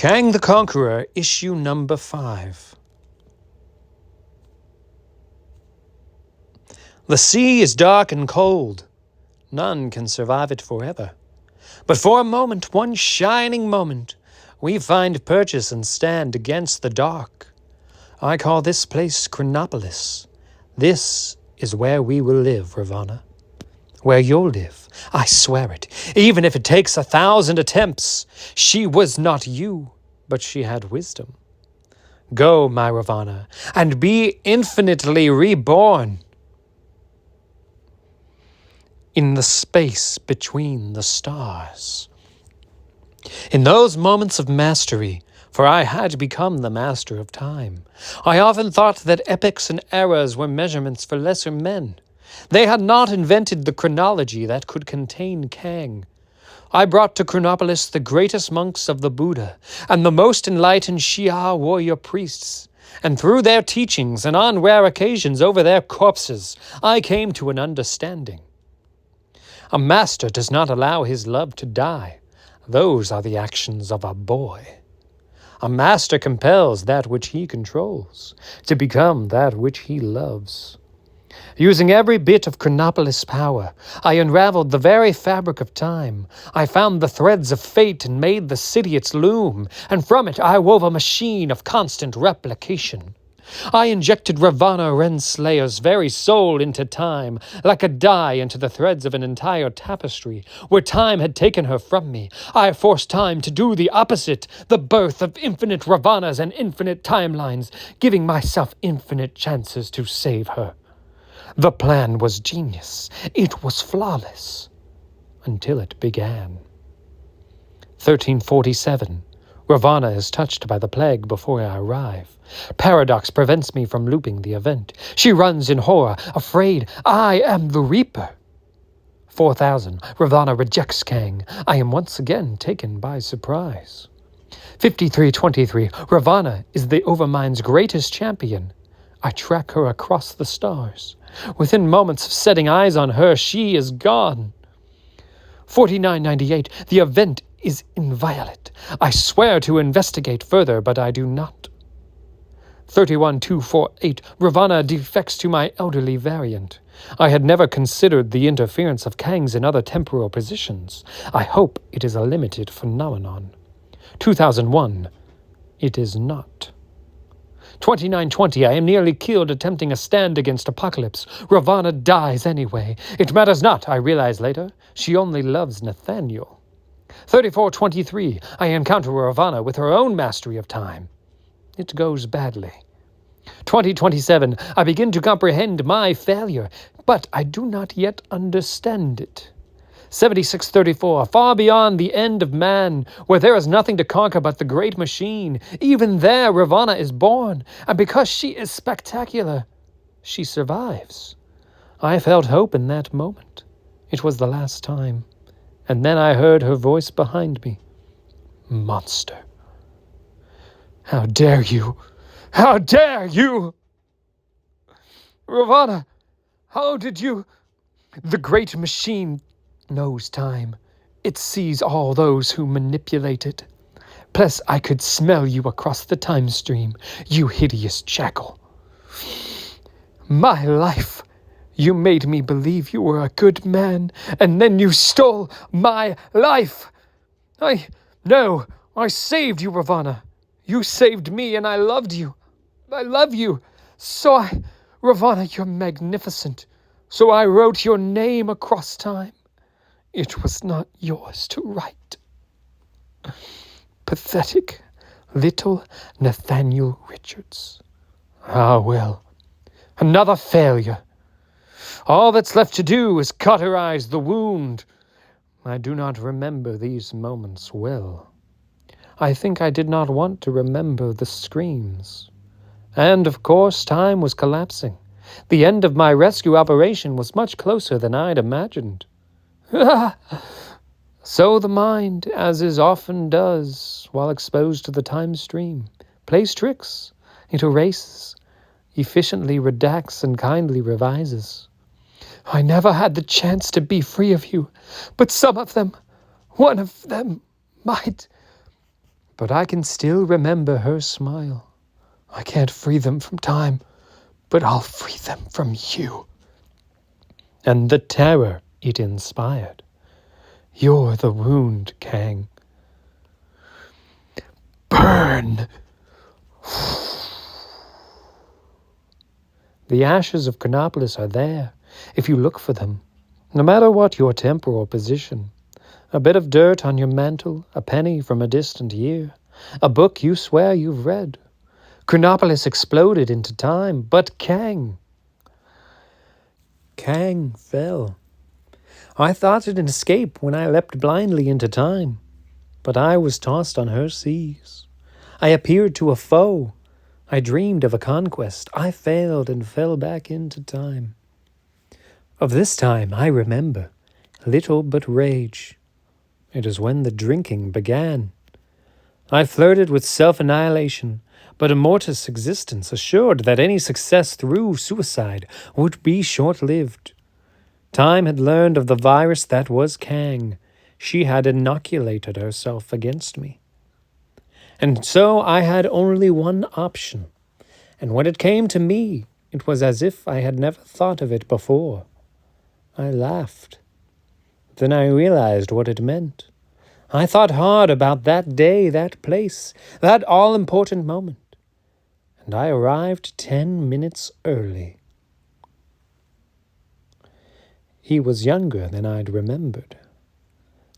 Kang the Conqueror, issue number 5. The sea is dark and cold. None can survive it forever. But for a moment, one shining moment, we find purchase and stand against the dark. I call this place Chronopolis. This is where we will live, Ravana. Where you'll live, I swear it, even if it takes 1,000 attempts. She was not you, but she had wisdom. Go, my Ravana, and be infinitely reborn in the space between the stars. In those moments of mastery, for I had become the master of time, I often thought that epochs and eras were measurements for lesser men. They had not invented the chronology that could contain Kang. I brought to Chronopolis the greatest monks of the Buddha and the most enlightened Shia warrior priests, and through their teachings and on rare occasions over their corpses, I came to an understanding. A master does not allow his love to die. Those are the actions of a boy. A master compels that which he controls to become that which he loves. Using every bit of Chronopolis power, I unraveled the very fabric of time. I found the threads of fate and made the city its loom, and from it I wove a machine of constant replication. I injected Ravana Renslayer's very soul into time, like a dye into the threads of an entire tapestry. Where time had taken her from me, I forced time to do the opposite, the birth of infinite Ravanas and infinite timelines, giving myself infinite chances to save her. The plan was genius. It was flawless. Until it began. 1347. Ravana is touched by the plague before I arrive. Paradox prevents me from looping the event. She runs in horror, afraid I am the Reaper. 4000. Ravana rejects Kang. I am once again taken by surprise. 5323. Ravana is the Overmind's greatest champion. I track her across the stars. Within moments of setting eyes on her, she is gone. 4998. The event is inviolate. I swear to investigate further, but I do not. 31248. Ravana defects to my elderly variant. I had never considered the interference of Kangs in other temporal positions. I hope it is a limited phenomenon. 2001. It is not. 2920. I am nearly killed attempting a stand against Apocalypse. Ravana dies anyway. It matters not, I realize later. She only loves Nathaniel. 3423. I encounter Ravana with her own mastery of time. It goes badly. 2027. I begin to comprehend my failure, but I do not yet understand it. 7634. Far beyond the end of man, where there is nothing to conquer but the great machine, even there Ravana is born, and because she is spectacular, she survives. I felt hope in that moment. It was the last time. And then I heard her voice behind me. Monster. How dare you? How dare you? Ravana, how did you? The great machine knows time. It sees all those who manipulate it. Plus, I could smell you across the time stream, you hideous jackal. My life. You made me believe you were a good man, and then you stole my life. I saved you, Ravana. You saved me, and I loved you. I love you. Ravana, you're magnificent. So I wrote your name across time. It was not yours to write. Pathetic little Nathaniel Richards. Ah, well, another failure. All that's left to do is cauterize the wound. I do not remember these moments well. I think I did not want to remember the screams. And, of course, time was collapsing. The end of my rescue operation was much closer than I'd imagined. So the mind, as is often does, while exposed to the time stream, plays tricks. It erases, efficiently redacts, and kindly revises. I never had the chance to be free of you, but some of them, one of them, might but I can still remember her smile. I can't free them from time, but I'll free them from you. And the terror it inspired. You're the wound, Kang. Burn! The ashes of Chronopolis are there, if you look for them, no matter what your temporal position. A bit of dirt on your mantle, a penny from a distant year, a book you swear you've read. Chronopolis exploded into time, but Kang fell. I thought it an escape when I leapt blindly into time, but I was tossed on her seas. I appeared to a foe. I dreamed of a conquest. I failed and fell back into time. Of this time I remember little but rage. It is when the drinking began. I flirted with self-annihilation, but a mortis existence assured that any success through suicide would be short-lived. Time had learned of the virus that was Kang. She had inoculated herself against me. And so I had only one option. And when it came to me, it was as if I had never thought of it before. I laughed. Then I realized what it meant. I thought hard about that day, that place, that all-important moment. And I arrived 10 minutes early. He was younger than I'd remembered.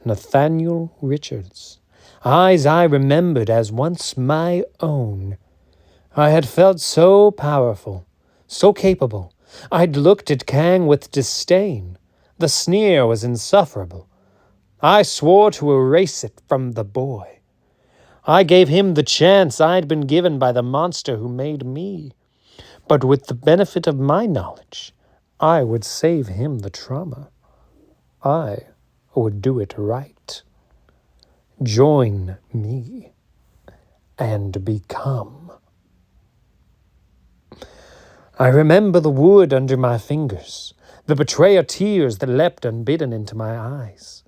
Nathaniel Richards. Eyes I remembered as once my own. I had felt so powerful, so capable. I'd looked at Kang with disdain. The sneer was insufferable. I swore to erase it from the boy. I gave him the chance I'd been given by the monster who made me. But with the benefit of my knowledge, I would save him the trauma. I would do it right. Join me and become. I remember the wood under my fingers, the betrayer tears that leapt unbidden into my eyes.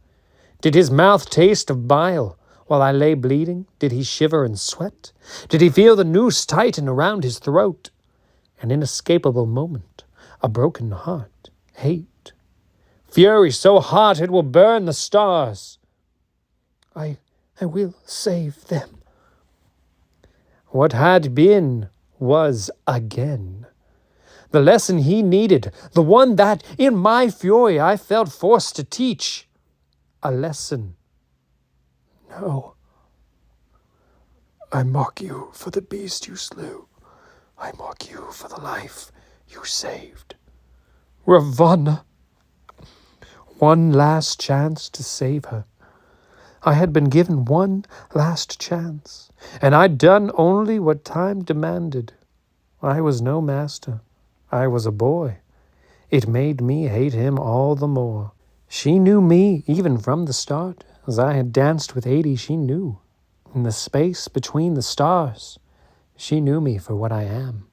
Did his mouth taste of bile while I lay bleeding? Did he shiver and sweat? Did he feel the noose tighten around his throat? An inescapable moment, a broken heart, hate, fury so hot it will burn the stars. I will save them. What had been was again. The lesson he needed, the one that, in my fury, I felt forced to teach. A lesson. No. I mock you for the beast you slew. I mock you for the life you saved. Ravonna. One last chance to save her. I had been given one last chance, and I'd done only what time demanded. I was no master. I was a boy. It made me hate him all the more. She knew me even from the start. As I had danced with 80, she knew. In the space between the stars, she knew me for what I am.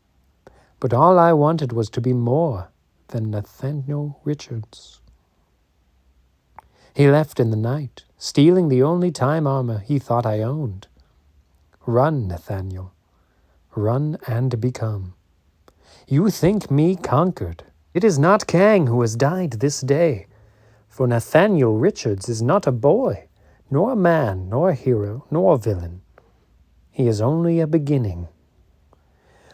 But all I wanted was to be more than Nathaniel Richards. He left in the night, stealing the only time armor he thought I owned. Run, Nathaniel. Run and become. You think me conquered. It is not Kang who has died this day. For Nathaniel Richards is not a boy, nor a man, nor a hero, nor a villain. He is only a beginning.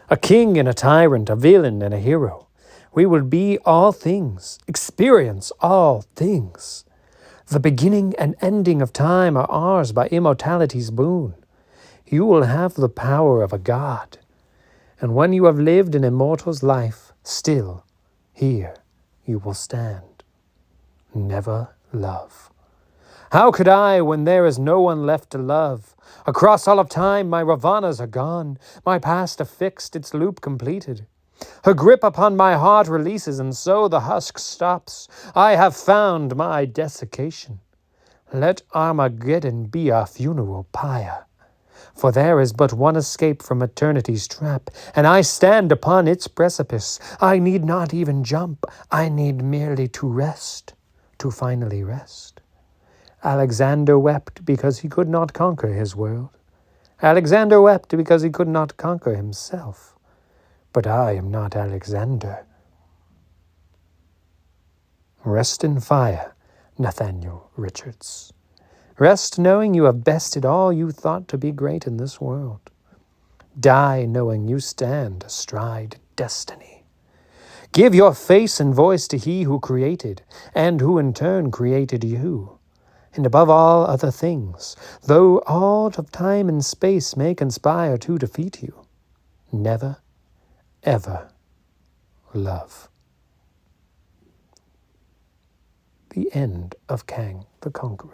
A king and a tyrant, a villain and a hero. We will be all things, experience all things. The beginning and ending of time are ours by immortality's boon. You will have the power of a god. And when you have lived an immortal's life, still, here you will stand. Never love. How could I when there is no one left to love? Across all of time my Ravonnas are gone, my past affixed, its loop completed. Her grip upon my heart releases, and so the husk stops. I have found my desiccation. Let Armageddon be our funeral pyre. For there is but one escape from eternity's trap, and I stand upon its precipice. I need not even jump. I need merely to rest, to finally rest. Alexander wept because he could not conquer his world. Alexander wept because he could not conquer himself. But I am not Alexander. Rest in fire, Nathaniel Richards. Rest knowing you have bested all you thought to be great in this world. Die knowing you stand astride destiny. Give your face and voice to he who created, and who in turn created you. And above all other things, though all of time and space may conspire to defeat you, never, ever love. The end of Kang the Conqueror.